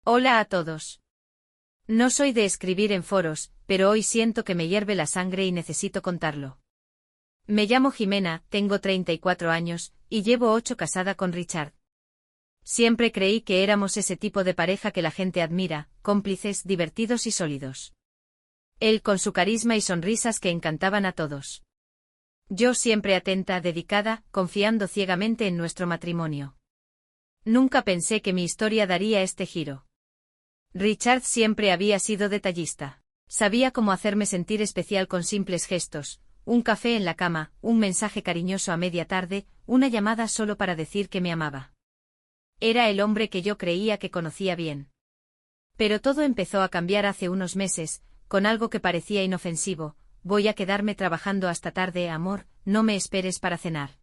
Hola a todos. No soy de escribir en foros, pero hoy siento que me hierve la sangre y necesito contarlo. Me llamo Jimena, tengo 34 años, y llevo 8 casada con Richard. Siempre creí que éramos ese tipo de pareja que la gente admira, cómplices, divertidos y sólidos. Él con su carisma y sonrisas que encantaban a todos. Yo siempre atenta, dedicada, confiando ciegamente en nuestro matrimonio. Nunca pensé que mi historia daría este giro. Richard siempre había sido detallista. Sabía cómo hacerme sentir especial con simples gestos, un café en la cama, un mensaje cariñoso a media tarde, una llamada solo para decir que me amaba. Era el hombre que yo creía que conocía bien. Pero todo empezó a cambiar hace unos meses, con algo que parecía inofensivo: voy a quedarme trabajando hasta tarde, amor, no me esperes para cenar.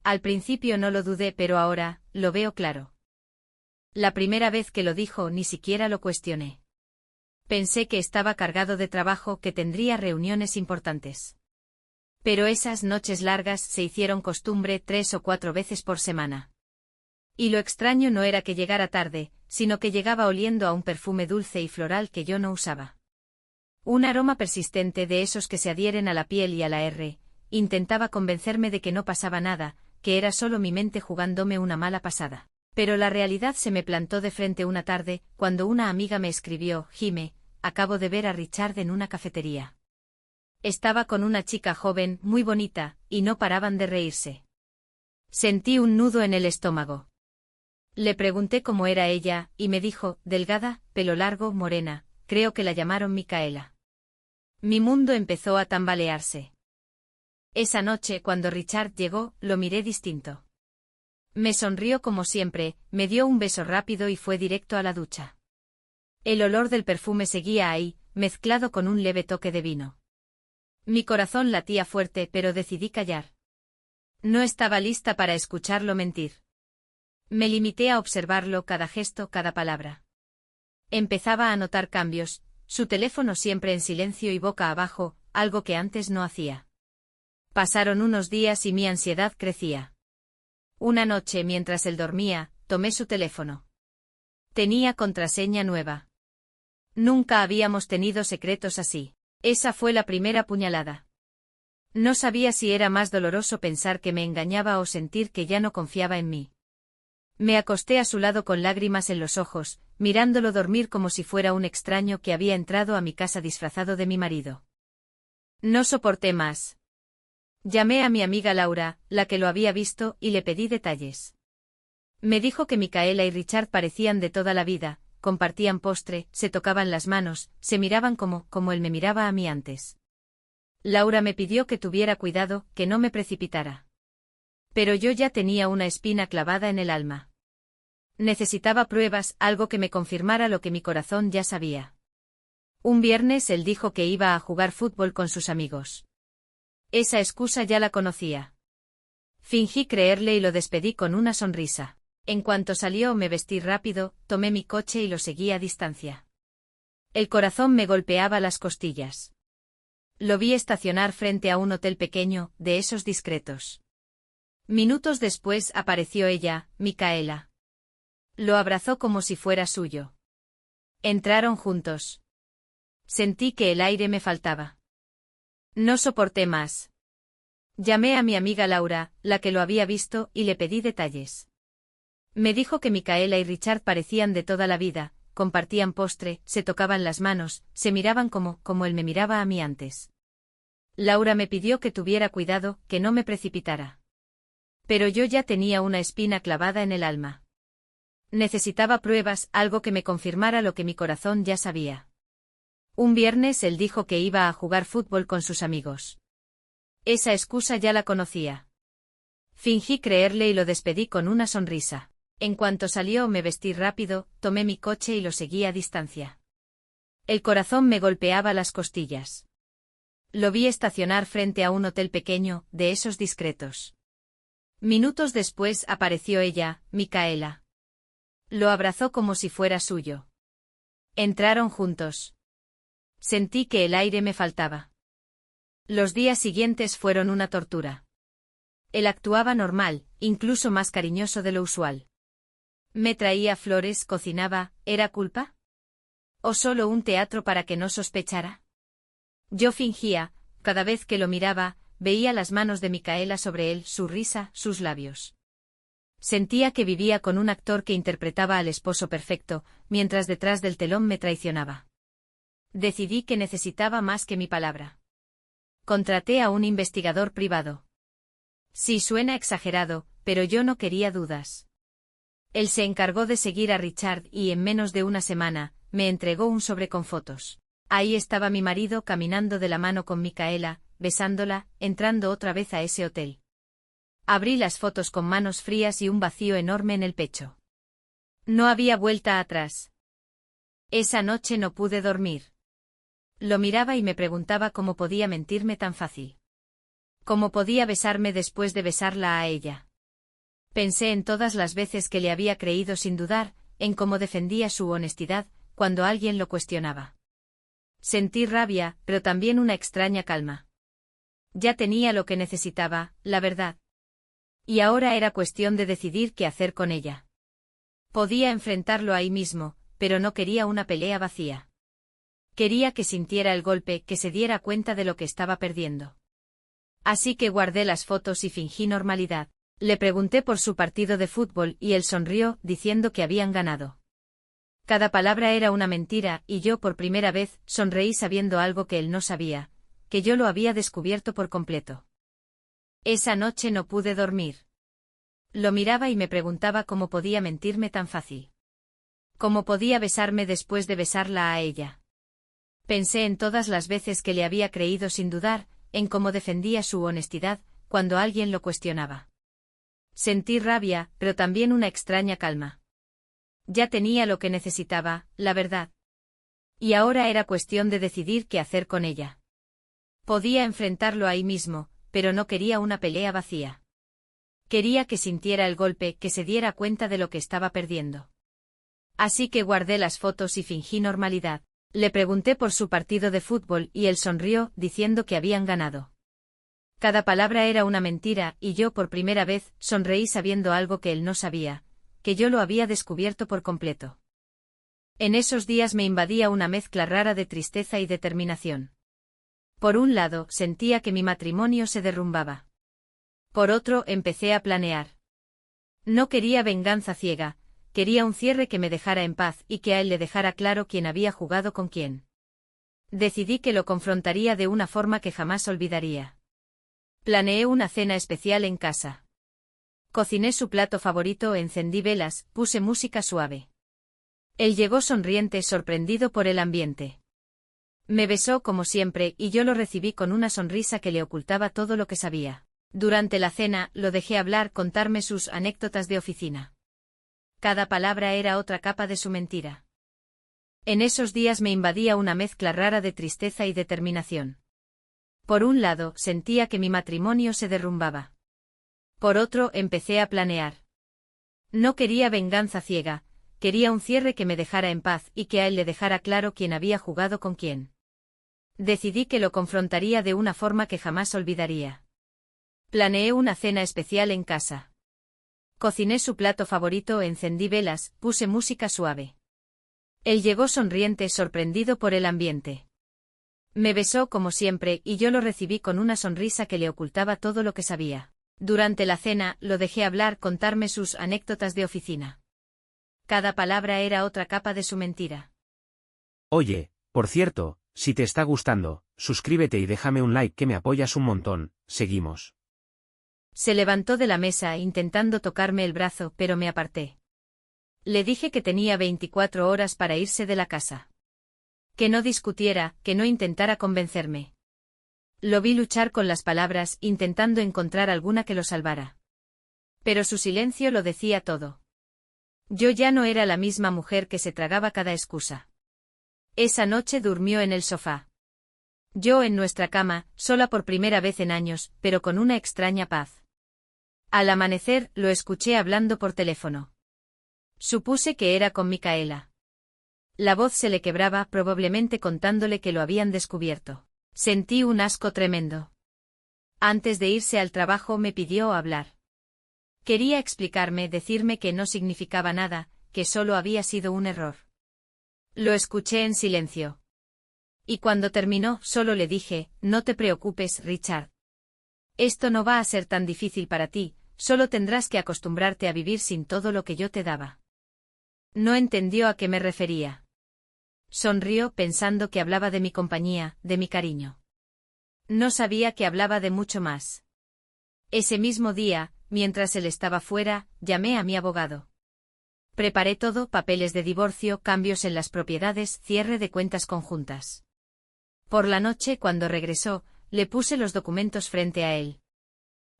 Al principio no lo dudé, pero ahora, lo veo claro. La primera vez que lo dijo ni siquiera lo cuestioné. Pensé que estaba cargado de trabajo, que tendría reuniones importantes. Pero esas noches largas se hicieron costumbre 3 o 4 veces por semana. Y lo extraño no era que llegara tarde, sino que llegaba oliendo a un perfume dulce y floral que yo no usaba. Un aroma persistente de esos que se adhieren a la piel y a la R. Intentaba convencerme de que no pasaba nada, que era solo mi mente jugándome una mala pasada. Pero la realidad se me plantó de frente una tarde, cuando una amiga me escribió: Jime, acabo de ver a Richard en una cafetería. Estaba con una chica joven, muy bonita, y no paraban de reírse. Sentí un nudo en el estómago. Le pregunté cómo era ella, y me dijo: delgada, pelo largo, morena, creo que la llamaron Micaela. Mi mundo empezó a tambalearse. Esa noche, cuando Richard llegó, lo miré distinto. Me sonrió como siempre, me dio un beso rápido y fue directo a la ducha. El olor del perfume seguía ahí, mezclado con un leve toque de vino. Mi corazón latía fuerte, pero decidí callar. No estaba lista para escucharlo mentir. Me limité a observarlo, cada gesto, cada palabra. Empezaba a notar cambios, su teléfono siempre en silencio y boca abajo, algo que antes no hacía. Pasaron unos días y mi ansiedad crecía. Una noche, mientras él dormía, tomé su teléfono. Tenía contraseña nueva. Nunca habíamos tenido secretos así. Esa fue la primera puñalada. No sabía si era más doloroso pensar que me engañaba o sentir que ya no confiaba en mí. Me acosté a su lado con lágrimas en los ojos, mirándolo dormir como si fuera un extraño que había entrado a mi casa disfrazado de mi marido. No soporté más. Llamé a mi amiga Laura, la que lo había visto, y le pedí detalles. Me dijo que Micaela y Richard parecían de toda la vida, compartían postre, se tocaban las manos, se miraban como él me miraba a mí antes. Laura me pidió que tuviera cuidado, que no me precipitara. Pero yo ya tenía una espina clavada en el alma. Necesitaba pruebas, algo que me confirmara lo que mi corazón ya sabía. Un viernes él dijo que iba a jugar fútbol con sus amigos. Esa excusa ya la conocía. Fingí creerle y lo despedí con una sonrisa. En cuanto salió me vestí rápido, tomé mi coche y lo seguí a distancia. El corazón me golpeaba las costillas. Lo vi estacionar frente a un hotel pequeño, de esos discretos. Minutos después apareció ella, Micaela. Lo abrazó como si fuera suyo. Entraron juntos. Sentí que el aire me faltaba. No soporté más. Llamé a mi amiga Laura, la que lo había visto, y le pedí detalles. Me dijo que Micaela y Richard parecían de toda la vida, compartían postre, se tocaban las manos, se miraban como él me miraba a mí antes. Laura me pidió que tuviera cuidado, que no me precipitara. Pero yo ya tenía una espina clavada en el alma. Necesitaba pruebas, algo que me confirmara lo que mi corazón ya sabía. Un viernes él dijo que iba a jugar fútbol con sus amigos. Esa excusa ya la conocía. Fingí creerle y lo despedí con una sonrisa. En cuanto salió me vestí rápido, tomé mi coche y lo seguí a distancia. El corazón me golpeaba las costillas. Lo vi estacionar frente a un hotel pequeño, de esos discretos. Minutos después apareció ella, Micaela. Lo abrazó como si fuera suyo. Entraron juntos. Sentí que el aire me faltaba. Los días siguientes fueron una tortura. Él actuaba normal, incluso más cariñoso de lo usual. Me traía flores, cocinaba, ¿era culpa? ¿O solo un teatro para que no sospechara? Yo fingía, cada vez que lo miraba, veía las manos de Micaela sobre él, su risa, sus labios. Sentía que vivía con un actor que interpretaba al esposo perfecto, mientras detrás del telón me traicionaba. Decidí que necesitaba más que mi palabra. Contraté a un investigador privado. Sí, suena exagerado, pero yo no quería dudas. Él se encargó de seguir a Richard y en menos de una semana, me entregó un sobre con fotos. Ahí estaba mi marido caminando de la mano con Micaela, besándola, entrando otra vez a ese hotel. Abrí las fotos con manos frías y un vacío enorme en el pecho. No había vuelta atrás. Esa noche no pude dormir. Lo miraba y me preguntaba cómo podía mentirme tan fácil. Cómo podía besarme después de besarla a ella. Pensé en todas las veces que le había creído sin dudar, en cómo defendía su honestidad, cuando alguien lo cuestionaba. Sentí rabia, pero también una extraña calma. Ya tenía lo que necesitaba, la verdad. Y ahora era cuestión de decidir qué hacer con ella. Podía enfrentarlo ahí mismo, pero no quería una pelea vacía. Quería que sintiera el golpe, que se diera cuenta de lo que estaba perdiendo. Así que guardé las fotos y fingí normalidad. Le pregunté por su partido de fútbol y él sonrió, diciendo que habían ganado. Cada palabra era una mentira, y yo por primera vez sonreí sabiendo algo que él no sabía, que yo lo había descubierto por completo. Esa noche no pude dormir. Lo miraba y me preguntaba cómo podía mentirme tan fácil. Cómo podía besarme después de besarla a ella. Pensé en todas las veces que le había creído sin dudar, en cómo defendía su honestidad, cuando alguien lo cuestionaba. Sentí rabia, pero también una extraña calma. Ya tenía lo que necesitaba, la verdad. Y ahora era cuestión de decidir qué hacer con ella. Podía enfrentarlo ahí mismo, pero no quería una pelea vacía. Quería que sintiera el golpe, que se diera cuenta de lo que estaba perdiendo. Así que guardé las fotos y fingí normalidad. Le pregunté por su partido de fútbol y él sonrió, diciendo que habían ganado. Cada palabra era una mentira, y yo por primera vez sonreí sabiendo algo que él no sabía, que yo lo había descubierto por completo. En esos días me invadía una mezcla rara de tristeza y determinación. Por un lado, sentía que mi matrimonio se derrumbaba. Por otro, empecé a planear. No quería venganza ciega, quería un cierre que me dejara en paz y que a él le dejara claro quién había jugado con quién. Decidí que lo confrontaría de una forma que jamás olvidaría. Planeé una cena especial en casa. Cociné su plato favorito, encendí velas, puse música suave. Él llegó sonriente, sorprendido por el ambiente. Me besó como siempre y yo lo recibí con una sonrisa que le ocultaba todo lo que sabía. Durante la cena, lo dejé hablar, contarme sus anécdotas de oficina. Cada palabra era otra capa de su mentira. En esos días me invadía una mezcla rara de tristeza y determinación. Por un lado, sentía que mi matrimonio se derrumbaba. Por otro, empecé a planear. No quería venganza ciega, quería un cierre que me dejara en paz y que a él le dejara claro quién había jugado con quién. Decidí que lo confrontaría de una forma que jamás olvidaría. Planeé una cena especial en casa. Cociné su plato favorito, encendí velas, puse música suave. Él llegó sonriente, sorprendido por el ambiente. Me besó como siempre y yo lo recibí con una sonrisa que le ocultaba todo lo que sabía. Durante la cena, lo dejé hablar, contarme sus anécdotas de oficina. Cada palabra era otra capa de su mentira. Oye, por cierto, si te está gustando, suscríbete y déjame un like que me apoyas un montón, seguimos. Se levantó de la mesa intentando tocarme el brazo, pero me aparté. Le dije que tenía 24 horas para irse de la casa. Que no discutiera, que no intentara convencerme. Lo vi luchar con las palabras, intentando encontrar alguna que lo salvara. Pero su silencio lo decía todo. Yo ya no era la misma mujer que se tragaba cada excusa. Esa noche durmió en el sofá. Yo en nuestra cama, sola por primera vez en años, pero con una extraña paz. Al amanecer, lo escuché hablando por teléfono. Supuse que era con Micaela. La voz se le quebraba, probablemente contándole que lo habían descubierto. Sentí un asco tremendo. Antes de irse al trabajo me pidió hablar. Quería explicarme, decirme que no significaba nada, que solo había sido un error. Lo escuché en silencio. Y cuando terminó, solo le dije, no te preocupes, Richard. Esto no va a ser tan difícil para ti, solo tendrás que acostumbrarte a vivir sin todo lo que yo te daba. No entendió a qué me refería. Sonrió pensando que hablaba de mi compañía, de mi cariño. No sabía que hablaba de mucho más. Ese mismo día, mientras él estaba fuera, llamé a mi abogado. Preparé todo, papeles de divorcio, cambios en las propiedades, cierre de cuentas conjuntas. Por la noche, cuando regresó, le puse los documentos frente a él.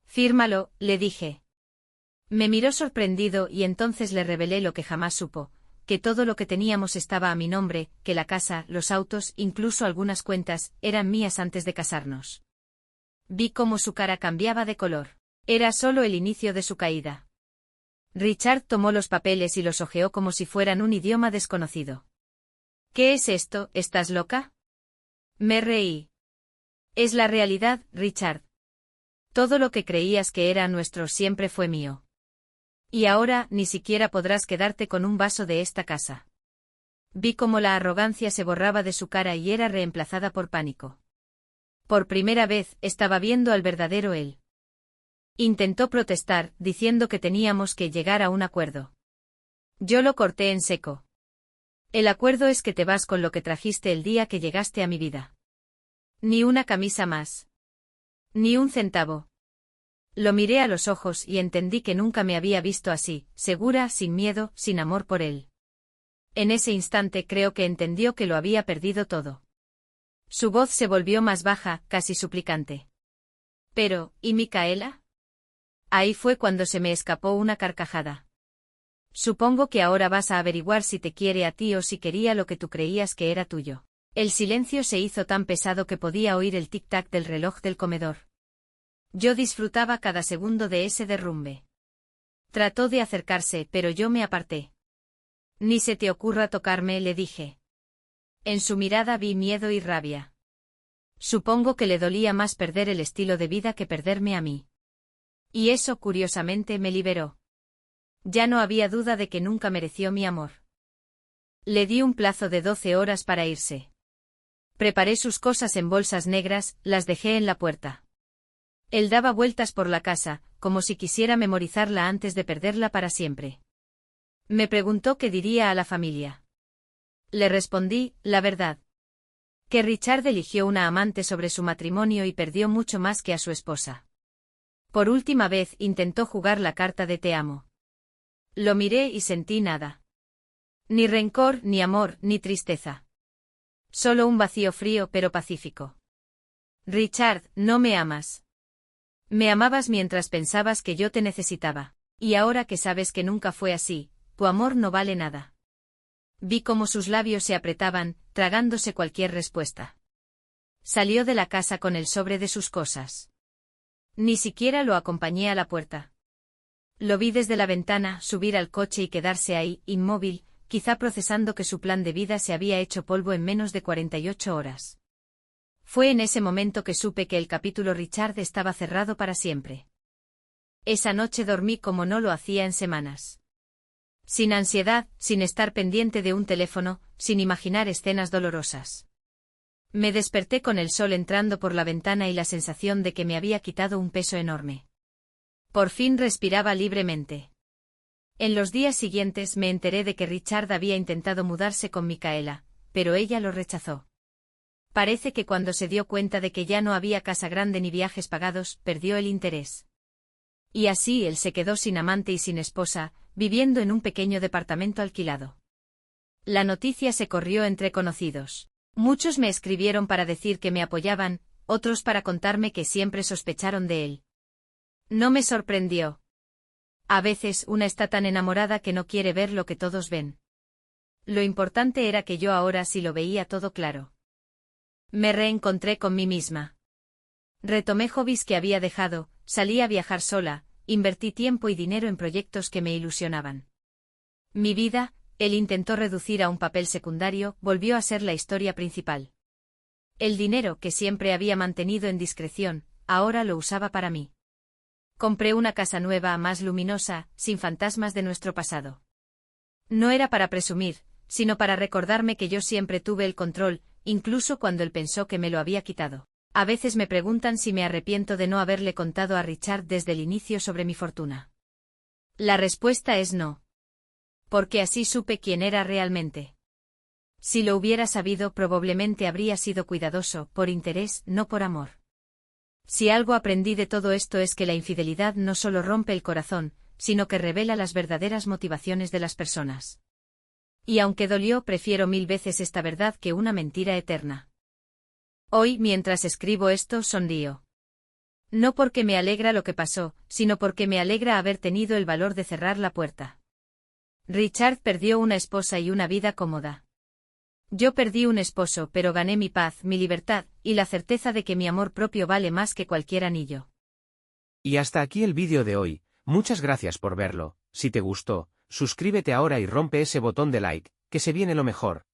Fírmalo, le dije. Me miró sorprendido y entonces le revelé lo que jamás supo, que todo lo que teníamos estaba a mi nombre, que la casa, los autos, incluso algunas cuentas, eran mías antes de casarnos. Vi cómo su cara cambiaba de color. Era solo el inicio de su caída. Richard tomó los papeles y los hojeó como si fueran un idioma desconocido. ¿Qué es esto? ¿Estás loca? Me reí. Es la realidad, Richard. Todo lo que creías que era nuestro siempre fue mío. Y ahora ni siquiera podrás quedarte con un vaso de esta casa. Vi cómo la arrogancia se borraba de su cara y era reemplazada por pánico. Por primera vez, estaba viendo al verdadero él. Intentó protestar, diciendo que teníamos que llegar a un acuerdo. Yo lo corté en seco. El acuerdo es que te vas con lo que trajiste el día que llegaste a mi vida. Ni una camisa más. Ni un centavo. Lo miré a los ojos y entendí que nunca me había visto así, segura, sin miedo, sin amor por él. En ese instante creo que entendió que lo había perdido todo. Su voz se volvió más baja, casi suplicante. Pero, ¿y Micaela? Ahí fue cuando se me escapó una carcajada. Supongo que ahora vas a averiguar si te quiere a ti o si quería lo que tú creías que era tuyo. El silencio se hizo tan pesado que podía oír el tic-tac del reloj del comedor. Yo disfrutaba cada segundo de ese derrumbe. Trató de acercarse, pero yo me aparté. Ni se te ocurra tocarme, le dije. En su mirada vi miedo y rabia. Supongo que le dolía más perder el estilo de vida que perderme a mí. Y eso, curiosamente, me liberó. Ya no había duda de que nunca mereció mi amor. Le di un plazo de 12 horas para irse. Preparé sus cosas en bolsas negras, las dejé en la puerta. Él daba vueltas por la casa, como si quisiera memorizarla antes de perderla para siempre. Me preguntó qué diría a la familia. Le respondí, la verdad. Que Richard eligió una amante sobre su matrimonio y perdió mucho más que a su esposa. Por última vez intentó jugar la carta de te amo. Lo miré y sentí nada. Ni rencor, ni amor, ni tristeza. Solo un vacío frío pero pacífico. Richard, no me amas. Me amabas mientras pensabas que yo te necesitaba. Y ahora que sabes que nunca fue así, tu amor no vale nada. Vi cómo sus labios se apretaban, tragándose cualquier respuesta. Salió de la casa con el sobre de sus cosas. Ni siquiera lo acompañé a la puerta. Lo vi desde la ventana, subir al coche y quedarse ahí, inmóvil, quizá procesando que su plan de vida se había hecho polvo en menos de 48 horas. Fue en ese momento que supe que el capítulo Richard estaba cerrado para siempre. Esa noche dormí como no lo hacía en semanas. Sin ansiedad, sin estar pendiente de un teléfono, sin imaginar escenas dolorosas. Me desperté con el sol entrando por la ventana y la sensación de que me había quitado un peso enorme. Por fin respiraba libremente. En los días siguientes me enteré de que Richard había intentado mudarse con Micaela, pero ella lo rechazó. Parece que cuando se dio cuenta de que ya no había casa grande ni viajes pagados, perdió el interés. Y así él se quedó sin amante y sin esposa, viviendo en un pequeño departamento alquilado. La noticia se corrió entre conocidos. Muchos me escribieron para decir que me apoyaban, otros para contarme que siempre sospecharon de él. No me sorprendió. A veces una está tan enamorada que no quiere ver lo que todos ven. Lo importante era que yo ahora sí lo veía todo claro. Me reencontré con mí misma. Retomé hobbies que había dejado, salí a viajar sola, invertí tiempo y dinero en proyectos que me ilusionaban. Mi vida, él intentó reducir a un papel secundario, volvió a ser la historia principal. El dinero que siempre había mantenido en discreción, ahora lo usaba para mí. Compré una casa nueva, más luminosa, sin fantasmas de nuestro pasado. No era para presumir, sino para recordarme que yo siempre tuve el control, incluso cuando él pensó que me lo había quitado. A veces me preguntan si me arrepiento de no haberle contado a Richard desde el inicio sobre mi fortuna. La respuesta es no. Porque así supe quién era realmente. Si lo hubiera sabido, probablemente habría sido cuidadoso, por interés, no por amor. Si algo aprendí de todo esto es que la infidelidad no solo rompe el corazón, sino que revela las verdaderas motivaciones de las personas. Y aunque dolió, prefiero 1000 veces esta verdad que una mentira eterna. Hoy, mientras escribo esto, sonrío. No porque me alegra lo que pasó, sino porque me alegra haber tenido el valor de cerrar la puerta. Richard perdió una esposa y una vida cómoda. Yo perdí un esposo, pero gané mi paz, mi libertad, y la certeza de que mi amor propio vale más que cualquier anillo. Y hasta aquí el vídeo de hoy, muchas gracias por verlo. Si te gustó, suscríbete ahora y rompe ese botón de like, que se viene lo mejor.